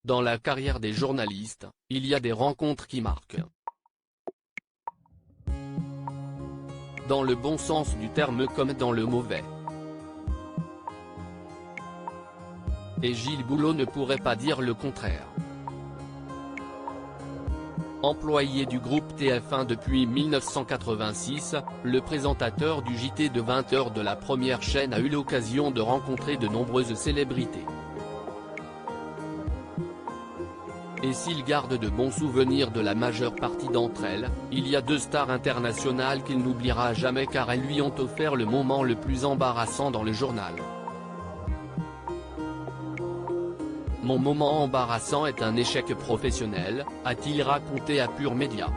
Dans la carrière des journalistes, il y a des rencontres qui marquent. Dans le bon sens du terme comme dans le mauvais. Et Gilles Boulot ne pourrait pas dire le contraire. Employé du groupe TF1 depuis 1986, le présentateur du JT de 20h de la première chaîne a eu l'occasion de rencontrer de nombreuses célébrités. Et s'il garde de bons souvenirs de la majeure partie d'entre elles, il y a deux stars internationales qu'il n'oubliera jamais car elles lui ont offert le moment le plus embarrassant dans le journal. Mon moment embarrassant est un échec professionnel, a-t-il raconté à Pure Média.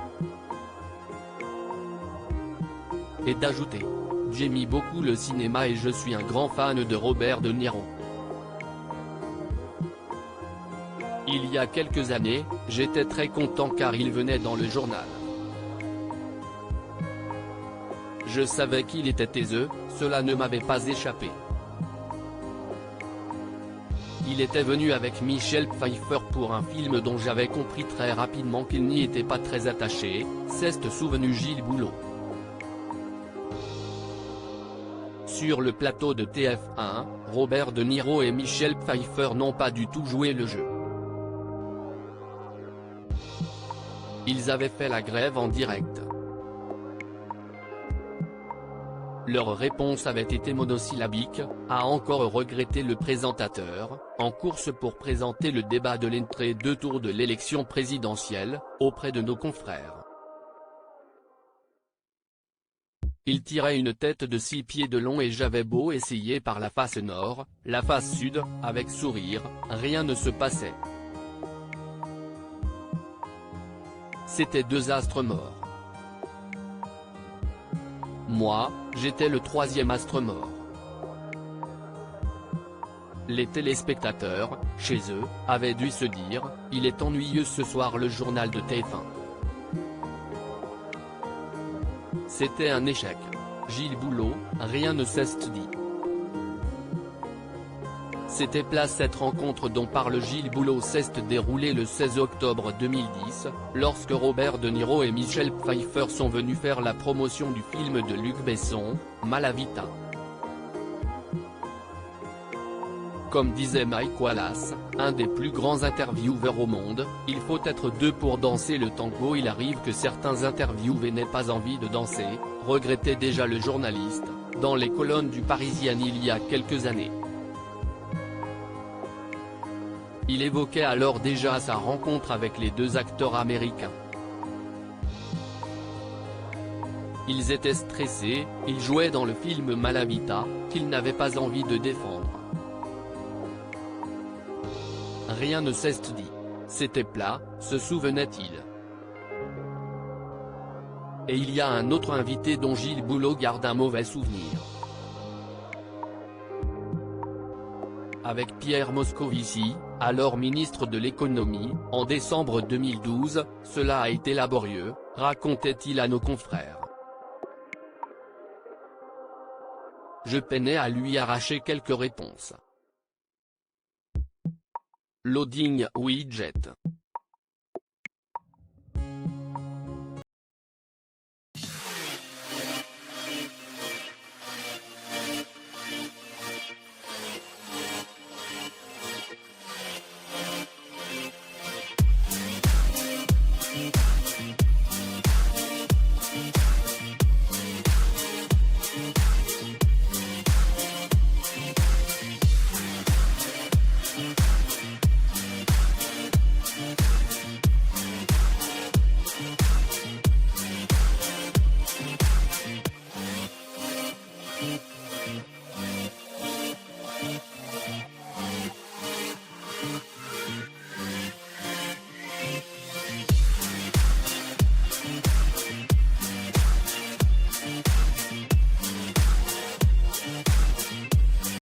Et d'ajouter: j'aime beaucoup le cinéma et je suis un grand fan de Robert De Niro. Il y a quelques années, j'étais très content car il venait dans le journal. Je savais qu'il était taiseux, cela ne m'avait pas échappé. Il était venu avec Michel Pfeiffer pour un film dont j'avais compris très rapidement qu'il n'y était pas très attaché, s'est souvenu Gilles Boulot. Sur le plateau de TF1, Robert De Niro et Michel Pfeiffer n'ont pas du tout joué le jeu. Ils avaient fait la grève en direct. Leur réponse avait été monosyllabique, a encore regretté le présentateur, en course pour présenter le débat de l'entrée-deux tours de l'élection présidentielle, auprès de nos confrères. Il tirait une tête de 6 pieds de long et j'avais beau essayer par la face nord, la face sud, avec sourire, rien ne se passait. C'étaient deux astres morts. Moi, j'étais le troisième astre mort. Les téléspectateurs, chez eux, avaient dû se dire: il est ennuyeux ce soir le journal de TF1. C'était un échec. Gilles Boulot, rien ne s'est dit. C'était place cette rencontre dont parle Gilles Boulot s'est déroulée le 16 octobre 2010, lorsque Robert De Niro et Michel Pfeiffer sont venus faire la promotion du film de Luc Besson, Malavita. Comme disait Mike Wallace, un des plus grands intervieweurs au monde, il faut être deux pour danser le tango. Il arrive que certains interviewés n'aient pas envie de danser, regrettait déjà le journaliste, dans les colonnes du Parisien il y a quelques années. Il évoquait alors déjà sa rencontre avec les deux acteurs américains. Ils étaient stressés, ils jouaient dans le film Malavita, qu'ils n'avaient pas envie de défendre. Rien ne s'est dit. C'était plat, se souvenait-il. Et il y a un autre invité dont Gilles Boulot garde un mauvais souvenir. Avec Pierre Moscovici, alors ministre de l'économie, en décembre 2012, cela a été laborieux, racontait-il à nos confrères. Je peinais à lui arracher quelques réponses. Loading widget.